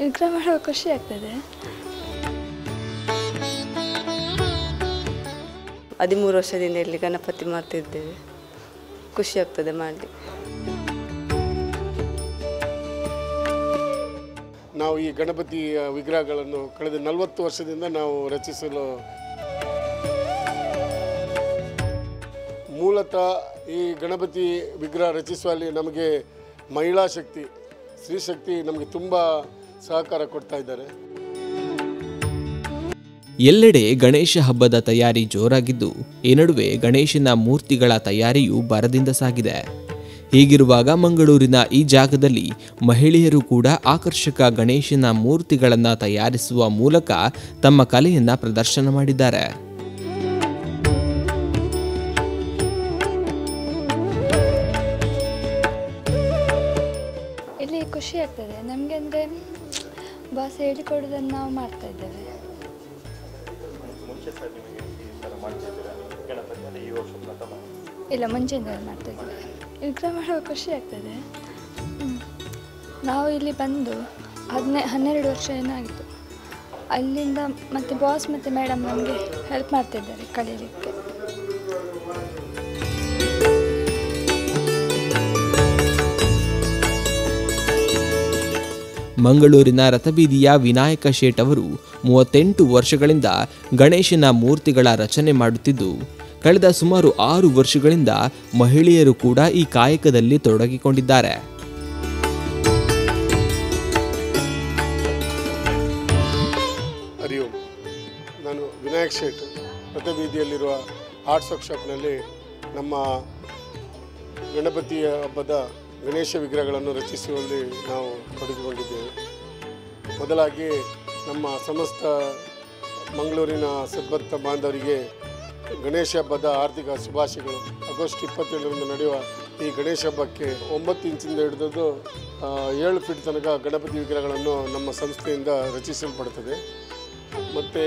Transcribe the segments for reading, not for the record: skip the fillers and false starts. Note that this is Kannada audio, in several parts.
ವಿಗ್ರಹ ಮಾಡುವ ಖುಷಿ ಆಗ್ತದೆ. 13 ವರ್ಷದಿಂದ ಇಲ್ಲಿ ಗಣಪತಿ ಮಾಡ್ತಿದ್ದೇವೆ. ಖುಷಿ ಆಗ್ತದೆ ಮಾಡಲಿ. ನಾವು ಈ ಗಣಪತಿ ವಿಗ್ರಹಗಳನ್ನು ಕಳೆದ 40 ವರ್ಷದಿಂದ ನಾವು ರಚಿಸಲು ಮೂಲತಃ ಈ ಗಣಪತಿ ವಿಗ್ರಹ ರಚಿಸುವಲ್ಲಿ ನಮಗೆ ಮಹಿಳಾ ಶಕ್ತಿ, ಸ್ತ್ರೀ ಶಕ್ತಿ ನಮಗೆ ತುಂಬ ಸಹಕಾರ ಕೊಡ್ತಾ ಇದ್ದಾರೆ. ಎಲ್ಲೆಡೆ ಗಣೇಶ ಹಬ್ಬದ ತಯಾರಿ ಜೋರಾಗಿದ್ದು, ಈ ನಡುವೆ ಗಣೇಶನ ಮೂರ್ತಿಗಳ ತಯಾರಿಯು ಭರದಿಂದ ಸಾಗಿದೆ. ಹೀಗಿರುವಾಗ ಮಂಗಳೂರಿನ ಈ ಜಾಗದಲ್ಲಿ ಮಹಿಳೆಯರು ಕೂಡ ಆಕರ್ಷಕ ಗಣೇಶನ ಮೂರ್ತಿಗಳನ್ನು ತಯಾರಿಸುವ ಮೂಲಕ ತಮ್ಮ ಕಲೆಯನ್ನು ಪ್ರದರ್ಶನ ಮಾಡಿದ್ದಾರೆ. ಇಲ್ಲಿ ಖುಷಿ ಆಗ್ತದೆ ನಮಗೆ, ಅಂದರೆ ಬಾಸ್ ಹೇಳಿಕೊಡೋದನ್ನು ನಾವು ಮಾಡ್ತಾ ಇದ್ದೇವೆ. ಇಲ್ಲ, ಮುಂಚೆಯಿಂದ ಮಾಡ್ತಾ ಇದ್ದೇವೆ. ವಿಗ್ರಹ ಮಾಡುವ ಖುಷಿ ಆಗ್ತದೆ. ನಾವು ಇಲ್ಲಿ ಬಂದು 12 ವರ್ಷ ಏನಾಗಿತ್ತು. ಅಲ್ಲಿಂದ ಮತ್ತು ಬಾಸ್ ಮತ್ತು ಮೇಡಮ್ ನಮಗೆ ಹೆಲ್ಪ್ ಮಾಡ್ತಿದ್ದಾರೆ ಕಲೀಲಿಕ್ಕೆ. ಮಂಗಳೂರಿನ ರಥಬೀದಿಯ ವಿನಾಯಕ ಶೇಟ್ ಅವರು 38 ವರ್ಷಗಳಿಂದ ಗಣೇಶನ ಮೂರ್ತಿಗಳ ರಚನೆ ಮಾಡುತ್ತಿದ್ದು, ಕಳೆದ ಸುಮಾರು 6 ವರ್ಷಗಳಿಂದ ಮಹಿಳೆಯರು ಕೂಡ ಈ ಕಾಯಕದಲ್ಲಿ ತೊಡಗಿಕೊಂಡಿದ್ದಾರೆ. ಹರಿಯೋಮ್, ನಾನು ವಿನಾಯಕ್ ಶೇಟ್ ರಥಬೀದಿಯಲ್ಲಿರುವ ಆರ್ಟ್ಸ್ ವರ್ಕ್ಶಾಪ್ನಲ್ಲಿ ನಮ್ಮ ಗಣಪತಿಯ ಹಬ್ಬದ ಗಣೇಶ ವಿಗ್ರಹಗಳನ್ನು ರಚಿಸುವಲ್ಲಿ ನಾವು ತೊಡಗಿಕೊಂಡಿದ್ದೇವೆ. ಮೊದಲಾಗಿ ನಮ್ಮ ಸಮಸ್ತ ಮಂಗಳೂರಿನ ಸದ್ಭಕ್ತ ಬಾಂಧವರಿಗೆ ಗಣೇಶ ಹಬ್ಬದ ಆರ್ಥಿಕ ಶುಭಾಶಯಗಳು. ಆಗಸ್ಟ್ 27ರಂದು ನಡೆಯುವ ಈ ಗಣೇಶ ಹಬ್ಬಕ್ಕೆ 9 ಇಂಚಿಂದ ಹಿಡಿದು 7 ಫೀಟ್ ತನಕ ಗಣಪತಿ ವಿಗ್ರಹಗಳನ್ನು ನಮ್ಮ ಸಂಸ್ಥೆಯಿಂದ ರಚಿಸಲ್ಪಡುತ್ತದೆ. ಮತ್ತು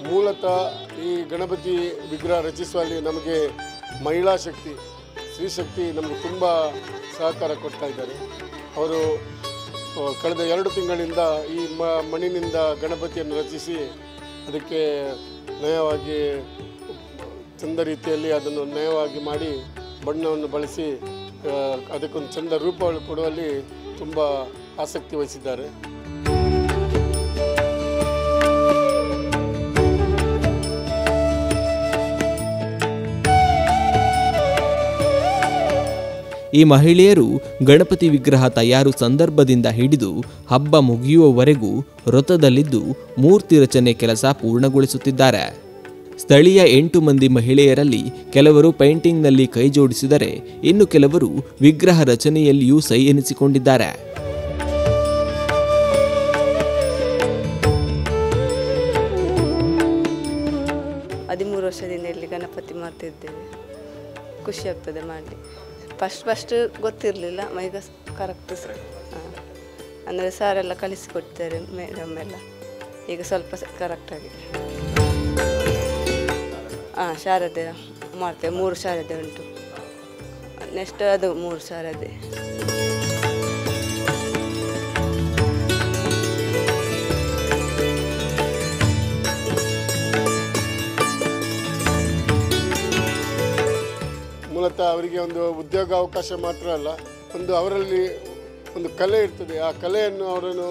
ಮೂಲತಃ ಈ ಗಣಪತಿ ವಿಗ್ರಹ ರಚಿಸುವಲ್ಲಿ ನಮಗೆ ಮಹಿಳಾ ಶಕ್ತಿ, ಸ್ತ್ರೀ ಶಕ್ತಿ ನಮಗೆ ತುಂಬ ಸಹಕಾರ ಕೊಡ್ತಾ ಇದ್ದಾರೆ. ಅವರು ಕಳೆದ 2 ತಿಂಗಳಿಂದ ಈ ಮಣ್ಣಿನಿಂದ ಗಣಪತಿಯನ್ನು ರಚಿಸಿ ಅದಕ್ಕೆ ನಯವಾಗಿ ಚಂದ ರೀತಿಯಲ್ಲಿ ಅದನ್ನು ನಯವಾಗಿ ಮಾಡಿ ಬಣ್ಣವನ್ನು ಬಳಸಿ ಅದಕ್ಕೊಂದು ಚಂದ ರೂಪ ಕೊಡುವಲ್ಲಿ ತುಂಬ ಆಸಕ್ತಿ ವಹಿಸಿದ್ದಾರೆ. ಈ ಮಹಿಳೆಯರು ಗಣಪತಿ ವಿಗ್ರಹ ತಯಾರು ಸಂದರ್ಭದಿಂದ ಹಿಡಿದು ಹಬ್ಬ ಮುಗಿಯುವವರೆಗೂ ವೃತ್ತದಲ್ಲಿದ್ದು ಮೂರ್ತಿ ರಚನೆ ಕೆಲಸ ಪೂರ್ಣಗೊಳಿಸುತ್ತಿದ್ದಾರೆ. ಸ್ಥಳೀಯ 8 ಮಂದಿ ಮಹಿಳೆಯರಲ್ಲಿ ಕೆಲವರು ಪೇಂಟಿಂಗ್ನಲ್ಲಿ ಕೈ ಜೋಡಿಸಿದರೆ, ಇನ್ನು ಕೆಲವರು ವಿಗ್ರಹ ರಚನೆಯಲ್ಲಿಯೂ ಸೈ ಎನಿಸಿಕೊಂಡಿದ್ದಾರೆ. ವರ್ಷದಿಂದ ಇಲ್ಲಿ ಗಣಪತಿ ಮಾಡ್ತಿದ್ದೇವೆ. ಖುಷಿ ಆಗ್ತದೆ ಮಾಡಲಿ. ಫಸ್ಟ್ ಗೊತ್ತಿರಲಿಲ್ಲ, ಈಗ ಕರೆಕ್ಟ್ ಅಂದರೆ ಸಾರೆಲ್ಲ ಕಲಿಸಿಕೊಡ್ತಾರೆ ಮೇಡಮ್ ಎಲ್ಲ. ಈಗ ಸ್ವಲ್ಪ ಕರೆಕ್ಟಾಗಿದೆ. ಶಾರದೆ ಮಾಡ್ತೇವೆ. 3 ಶಾರದೆ ಉಂಟು. ನೆಕ್ಸ್ಟ್ ಅದು 3 ಶಾರದೆ. ಮೂಲತಃ ಅವರಿಗೆ ಒಂದು ಉದ್ಯೋಗಾವಕಾಶ ಮಾತ್ರ ಅಲ್ಲ, ಅವರಲ್ಲಿ ಒಂದು ಕಲೆ ಇರ್ತದೆ. ಆ ಕಲೆಯನ್ನು ಅವರನ್ನು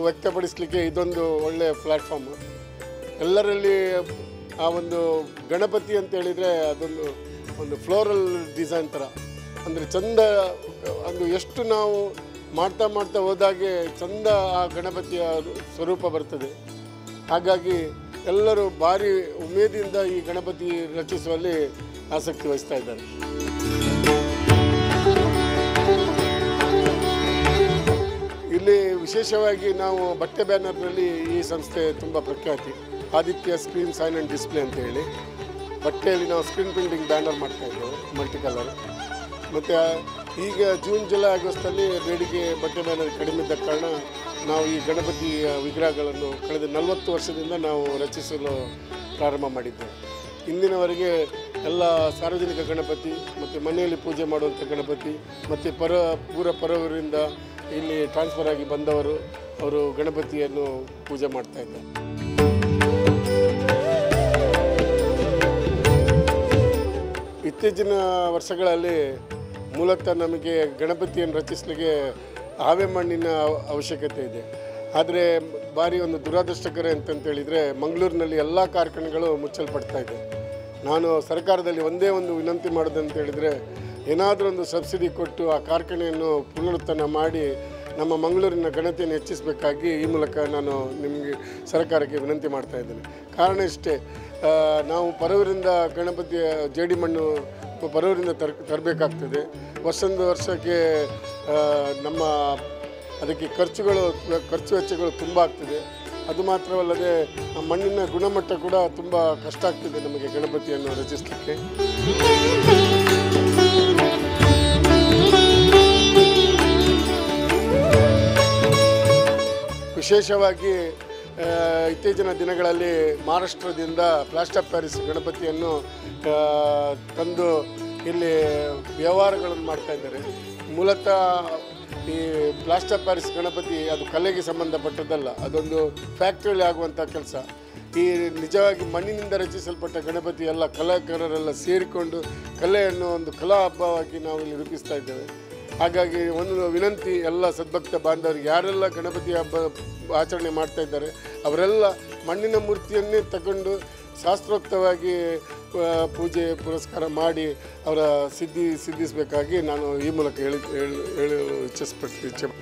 ವ್ಯಕ್ತಪಡಿಸಲಿಕ್ಕೆ ಇದೊಂದು ಒಳ್ಳೆಯ ಪ್ಲ್ಯಾಟ್ಫಾರ್ಮ್. ಎಲ್ಲರಲ್ಲಿ ಆ ಒಂದು ಗಣಪತಿ ಅಂತ ಹೇಳಿದರೆ ಅದೊಂದು ಫ್ಲೋರಲ್ ಡಿಸೈನ್ ಥರ, ಅಂದರೆ ಚಂದ. ಅದು ಎಷ್ಟು ನಾವು ಮಾಡ್ತಾ ಹೋದಾಗೆ ಚಂದ ಆ ಗಣಪತಿಯ ಸ್ವರೂಪ ಬರ್ತದೆ. ಹಾಗಾಗಿ ಎಲ್ಲರೂ ಭಾರಿ ಉಮೇದಿಯಿಂದ ಈ ಗಣಪತಿ ರಚಿಸುವಲ್ಲಿ ಆಸಕ್ತಿ ವಹಿಸ್ತಾ ಇದ್ದಾರೆ. ಇಲ್ಲಿ ವಿಶೇಷವಾಗಿ ನಾವು ಬಟ್ಟೆ ಬ್ಯಾನರ್ನಲ್ಲಿ ಈ ಸಂಸ್ಥೆ ತುಂಬ ಪ್ರಖ್ಯಾತಿ. Aditya screen sign and display ಅಂತ ಹೇಳಿ ಬಟ್ಟೆಯಲ್ಲಿ ನಾವು ಸ್ಕ್ರೀನ್ ಪ್ರಿಂಟಿಂಗ್ ಬ್ಯಾನರ್ ಮಾಡ್ತಾಯಿದ್ದೇವೆ, ಮಲ್ಟಿ ಕಲರ್. ಮತ್ತು ಈಗ ಜೂನ್ ಜುಲೈ ಆಗಸ್ಟಲ್ಲಿ ಬೇಡಿಕೆ ಬಟ್ಟೆ ಬ್ಯಾನರ್ ಕಡಿಮೆ ಇದ್ದ ಕಾರಣ ನಾವು ಈ ಗಣಪತಿ ವಿಗ್ರಹಗಳನ್ನು ಕಳೆದ 40 ವರ್ಷದಿಂದ ನಾವು ರಚಿಸಲು ಪ್ರಾರಂಭ ಮಾಡಿದ್ದೇವೆ. ಇಂದಿನವರೆಗೆ ಎಲ್ಲ ಸಾರ್ವಜನಿಕ ಗಣಪತಿ ಮತ್ತು ಮನೆಯಲ್ಲಿ ಪೂಜೆ ಮಾಡುವಂಥ ಗಣಪತಿ ಮತ್ತು ಪೂರ ಪರವರಿಂದ ಇಲ್ಲಿ ಟ್ರಾನ್ಸ್ಫರ್ ಆಗಿ ಬಂದವರು ಅವರು ಗಣಪತಿಯನ್ನು ಪೂಜೆ ಮಾಡ್ತಾ ಇದ್ದಾರೆ. ಇತ್ತೀಚಿನ ವರ್ಷಗಳಲ್ಲಿ ಮೂಲತಃ ನಮಗೆ ಗಣಪತಿಯನ್ನು ರಚಿಸಲಿಕ್ಕೆ ಹಾವೆ ಮಣ್ಣಿನ ಅವಶ್ಯಕತೆ ಇದೆ. ಆದರೆ ಭಾರಿ ಒಂದು ದುರದೃಷ್ಟಕರ ಅಂತಂತೇಳಿದರೆ ಮಂಗಳೂರಿನಲ್ಲಿ ಎಲ್ಲ ಕಾರ್ಖಾನೆಗಳು ಮುಚ್ಚಲ್ಪಡ್ತಾ ಇದೆ. ನಾನು ಸರ್ಕಾರದಲ್ಲಿ ಒಂದೇ ಒಂದು ವಿನಂತಿ ಮಾಡೋದಂತೇಳಿದರೆ ಏನಾದರೂ ಒಂದು ಸಬ್ಸಿಡಿ ಕೊಟ್ಟು ಆ ಕಾರ್ಖಾನೆಯನ್ನು ಪುನರುತ್ಥಾನ ಮಾಡಿ ನಮ್ಮ ಮಂಗಳೂರಿನ ಘನತೆಯನ್ನು ಹೆಚ್ಚಿಸಬೇಕಾಗಿ ಈ ಮೂಲಕ ನಾನು ನಿಮಗೆ ಸರ್ಕಾರಕ್ಕೆ ವಿನಂತಿ ಮಾಡ್ತಾ ಇದ್ದೇನೆ. ಕಾರಣ ಇಷ್ಟೇ, ನಾವು ಪರವೂರಿಂದ ಗಣಪತಿಯ ಜೇಡಿ ಮಣ್ಣು ಪರವೂರಿಂದ ತರಬೇಕಾಗ್ತದೆ. ವರ್ಷಕ್ಕೆ ನಮ್ಮ ಅದಕ್ಕೆ ಖರ್ಚು ವೆಚ್ಚಗಳು ತುಂಬ ಆಗ್ತದೆ. ಅದು ಮಾತ್ರವಲ್ಲದೆ ಆ ಮಣ್ಣಿನ ಗುಣಮಟ್ಟ ಕೂಡ ತುಂಬ ಕಷ್ಟ ಆಗ್ತದೆ ನಮಗೆ ಗಣಪತಿಯನ್ನು ರಚಿಸಲಿಕ್ಕೆ. ವಿಶೇಷವಾಗಿ ಇತ್ತೀಚಿನ ದಿನಗಳಲ್ಲಿ ಮಹಾರಾಷ್ಟ್ರದಿಂದ ಪ್ಲಾಸ್ಟರ್ ಆಫ್ ಪ್ಯಾರಿಸ್ ಗಣಪತಿಯನ್ನು ತಂದು ಇಲ್ಲಿ ವ್ಯವಹಾರಗಳನ್ನು ಮಾಡ್ತಾ ಇದ್ದಾರೆ. ಮೂಲತಃ ಈ ಪ್ಲಾಸ್ಟರ್ ಆಫ್ ಪ್ಯಾರಿಸ್ ಗಣಪತಿ ಅದು ಕಲೆಗೆ ಸಂಬಂಧಪಟ್ಟದ್ದಲ್ಲ, ಅದೊಂದು ಫ್ಯಾಕ್ಟ್ರಿಯಲ್ಲಿ ಆಗುವಂಥ ಕೆಲಸ. ಈ ನಿಜವಾಗಿ ಮಣ್ಣಿನಿಂದ ರಚಿಸಲ್ಪಟ್ಟ ಗಣಪತಿ ಎಲ್ಲ ಕಲಾಕಾರರೆಲ್ಲ ಸೇರಿಕೊಂಡು ಕಲೆಯನ್ನು ಒಂದು ಕಲಾ ಹಬ್ಬವಾಗಿ ನಾವು ಇಲ್ಲಿ ರೂಪಿಸ್ತಾ ಇದ್ದೇವೆ. ಹಾಗಾಗಿ ಒಂದು ವಿನಂತಿ, ಎಲ್ಲ ಸದ್ಭಕ್ತ ಬಾಂಧವರಿಗೆ ಯಾರೆಲ್ಲ ಗಣಪತಿ ಹಬ್ಬ ಆಚರಣೆ ಮಾಡ್ತಾ ಇದ್ದಾರೆ ಅವರೆಲ್ಲ ಮಣ್ಣಿನ ಮೂರ್ತಿಯನ್ನೇ ತಗೊಂಡು ಶಾಸ್ತ್ರೋಕ್ತವಾಗಿ ಪೂಜೆ ಪುರಸ್ಕಾರ ಮಾಡಿ ಅವರ ಸಿದ್ಧಿಸಬೇಕಾಗಿ ನಾನು ಈ ಮೂಲಕ ಹೇಳಿ ಇಚ್ಛಿಸ್ಪಡ್ತೀನಿ.